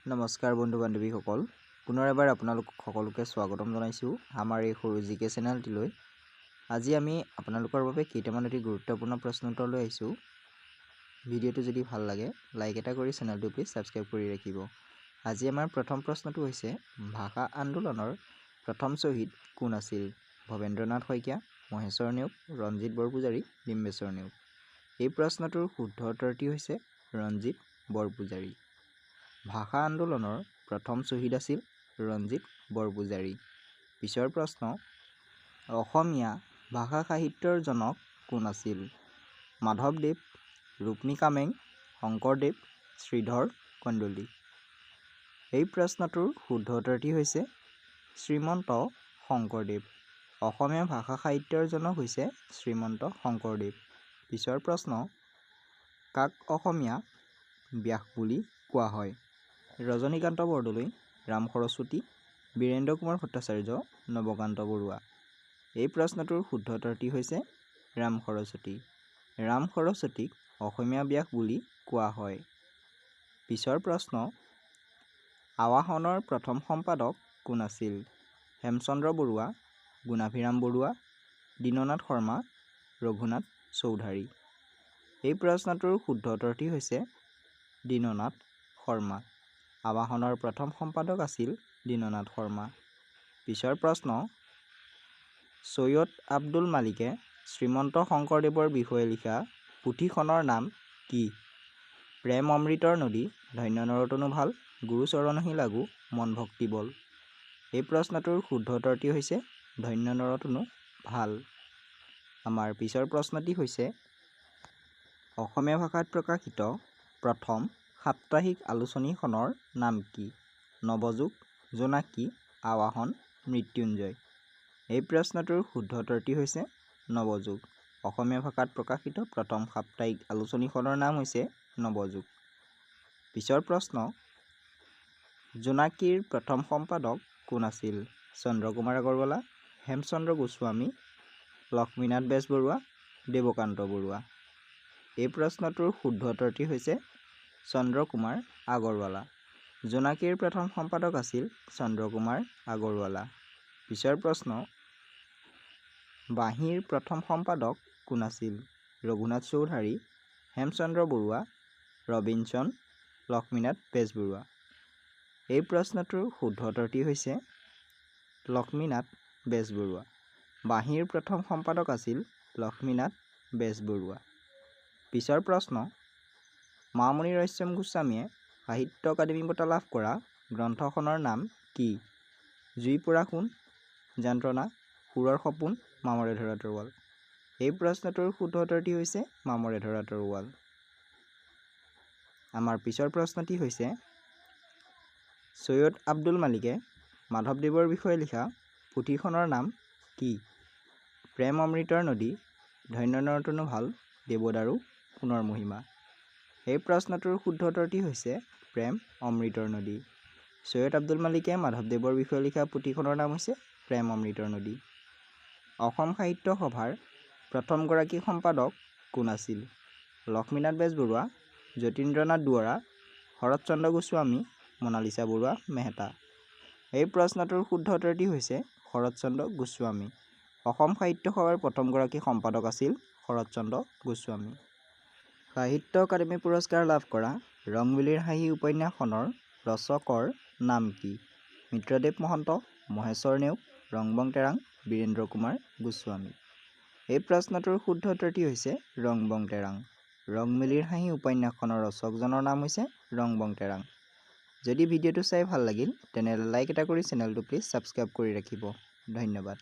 নমস্কাৰ বন্ধু বান্ধৱীসকল, পুনৰ এবাৰ আপোনালোক সকলোকে স্বাগতম জনাইছোঁ আমাৰ এই সৰু জিকে চেনেলটিলৈ। আজি আমি আপোনালোকৰ বাবে কেইটামান অতি গুৰুত্বপূৰ্ণ প্ৰশ্ন উত্তৰ লৈ আহিছোঁ। ভিডিঅ'টো যদি ভাল লাগে লাইক এটা কৰি চেনেলটো প্লিজ ছাবস্ক্ৰাইব কৰি ৰাখিব। আজি আমাৰ প্ৰথম প্ৰশ্নটো হৈছে ভাষা আন্দোলনৰ প্ৰথম শ্বহীদ কোন আছিল? ভৱেন্দ্ৰনাথ শইকীয়া, মহেশ্বৰ নেওগ, ৰঞ্জিত বৰপূজাৰী, ডিম্বেশ্বৰ নেওগ। এই প্ৰশ্নটোৰ শুদ্ধ উত্তৰটি হৈছে ৰঞ্জিত বৰপূজাৰী। ভাষা আন্দোলনৰ প্ৰথম শ্বহীদ আছিল ৰঞ্জিত বৰপূজাৰী। পিছৰ প্ৰশ্ন, অসমীয়া ভাষা সাহিত্যৰ জনক কোন আছিল? মাধৱদেৱ, ৰুক্মিণী কামেং, শংকৰদেৱ, শ্ৰীধৰ কন্দলী। এই প্ৰশ্নটোৰ শুদ্ধ উত্তৰটি হৈছে শ্ৰীমন্ত শংকৰদেৱ। অসমীয়া ভাষা সাহিত্যৰ জনক হৈছে শ্ৰীমন্ত শংকৰদেৱ। পিছৰ প্ৰশ্ন, কাক অসমীয়া ব্যাস বুলি কোৱা হয়? ৰজনীকান্ত বৰদলৈ, ৰাম সৰস্বতী, বীৰেন্দ্ৰ কুমাৰ ভট্টাচাৰ্য, নৱকান্ত বৰুৱা। এই প্ৰশ্নটোৰ শুদ্ধ উত্তৰটি হৈছে ৰাম সৰস্বতী। ৰাম সৰস্বতীক অসমীয়া ব্যাস বুলি কোৱা হয়। পিছৰ প্ৰশ্ন, আৱাহনৰ প্ৰথম সম্পাদক কোন আছিল? হেমচন্দ্ৰ বৰুৱা, গুণাভিৰাম বৰুৱা, দীননাথ শৰ্মা, ৰঘুনাথ চৌধাৰী। এই প্ৰশ্নটোৰ শুদ্ধ উত্তৰটি হৈছে দীননাথ শৰ্মা। আৱাহনৰ প্ৰথম সম্পাদক আছিল দীননাথ শৰ্মা। পিছৰ প্ৰশ্ন, ছৈয়দ আব্দুল মালিকে শ্ৰীমন্ত শংকৰদেৱৰ বিষয়ে লিখা পুথিখনৰ নাম কি? প্ৰেম অমৃতৰ নদী, ধন্য নৰতনু ভাল, গুৰু চৰণহি লাগু, মন ভক্তি বল। এই প্ৰশ্নটোৰ শুদ্ধ উত্তৰটি হৈছে ধন্য নৰতনু ভাল। আমাৰ পিছৰ প্ৰশ্নটি হৈছে অসমীয়া ভাষাত প্ৰকাশিত প্ৰথম সাপ্তাহিক আলোচনীখনৰ নাম কি? নৱযুগ, জোনাকী, আৱাহন, মৃত্যুঞ্জয়। এই প্ৰশ্নটোৰ শুদ্ধ উত্তৰটি হৈছে নৱযুগ। অসমীয়া ভাষাত প্ৰকাশিত প্ৰথম সাপ্তাহিক আলোচনীখনৰ নাম হৈছে নৱযুগ। পিছৰ প্ৰশ্ন, জোনাকীৰ প্ৰথম সম্পাদক কোন আছিল? চন্দ্ৰকুমাৰ আগৰৱালা, হেমচন্দ্ৰ গোস্বামী, লক্ষ্মীনাথ বেজবৰুৱা, দেৱকান্ত বৰুৱা। এই প্ৰশ্নটোৰ শুদ্ধ উত্তৰটি হৈছে চন্দ্ৰকুমাৰ আগৰৱালা। জোনাকীৰ প্ৰথম সম্পাদক আছিল চন্দ্ৰকুমাৰ আগৰৱালা। পিছৰ প্ৰশ্ন, বাঁহীৰ প্ৰথম সম্পাদক কোন আছিল? ৰঘুনাথ চৌধাৰী, হেমচন্দ্ৰ বৰুৱা, ৰবিনচন, লক্ষ্মীনাথ বেজবৰুৱা। এই প্ৰশ্নটোৰ শুদ্ধ উত্তৰটি হৈছে লক্ষ্মীনাথ বেজবৰুৱা। বাঁহীৰ প্ৰথম সম্পাদক আছিল লক্ষ্মীনাথ বেজবৰুৱা। পিছৰ প্ৰশ্ন, মামণি ৰয়ছম গোস্বামীয়ে সাহিত্য অকাডেমি বঁটা লাভ কৰা গ্ৰন্থখনৰ নাম কি? জুই পৰা সোণ, যন্ত্ৰণা, সুৰৰ সপোন, মামৰে ধৰা তৰোৱাল। এই প্ৰশ্নটোৰ শুদ্ধ উত্তৰটি হৈছে মামৰে ধৰা তৰোৱাল। আমাৰ পিছৰ প্ৰশ্নটি হৈছে ছৈয়দ আব্দুল মালিকে মাধৱদেৱৰ বিষয়ে লিখা পুথিখনৰ নাম কি? প্ৰেম অমৃতৰ নদী, ধন্য নৰতনু ভাল, দেৱদাৰু, সোণৰ মহিমা। এই প্ৰশ্নটোৰ শুদ্ধ উত্তৰটি হৈছে প্ৰেম অমৃতৰ নদী। ছৈয়দ আব্দুল মালিকে মাধৱদেৱৰ বিষয়ে লিখা পুথিখনৰ নাম হৈছে প্ৰেম অমৃতৰ নদী। অসম সাহিত্য সভাৰ প্ৰথমগৰাকী সম্পাদক কোন আছিল? লক্ষ্মীনাথ বেজবৰুৱা, যতীন্দ্ৰনাথ দুৱৰা, শৰৎচন্দ্ৰ গোস্বামী, মনালিছা বৰুৱা মেহতা। এই প্ৰশ্নটোৰ শুদ্ধ উত্তৰটি হৈছে শৰৎচন্দ্ৰ গোস্বামী। অসম সাহিত্য সভাৰ প্ৰথমগৰাকী সম্পাদক আছিল শৰৎচন্দ্ৰ গোস্বামী। সাহিত্য অকাডেমি পুৰস্কাৰ লাভ কৰা ৰংবিলিৰ হাঁহি উপন্যাসখনৰ ৰচকৰ নাম কি? মিত্ৰদেৱ মহন্ত, মহেশ্বৰ নেওগ, ৰংবং তেৰাং, বীৰেন্দ্ৰ কুমাৰ গোস্বামী। এই প্ৰশ্নটোৰ শুদ্ধ উত্তৰটি হৈছে ৰংবং তেৰাং। ৰংবিলিৰ হাঁহি উপন্যাসখনৰ ৰচকজনৰ নাম হৈছে ৰংবং তেৰাং। যদি ভিডিঅ'টো চাই ভাল লাগিল তেনেহ'লে লাইক এটা কৰি চেনেলটো প্লিজ ছাবস্ক্ৰাইব কৰি ৰাখিব। ধন্যবাদ।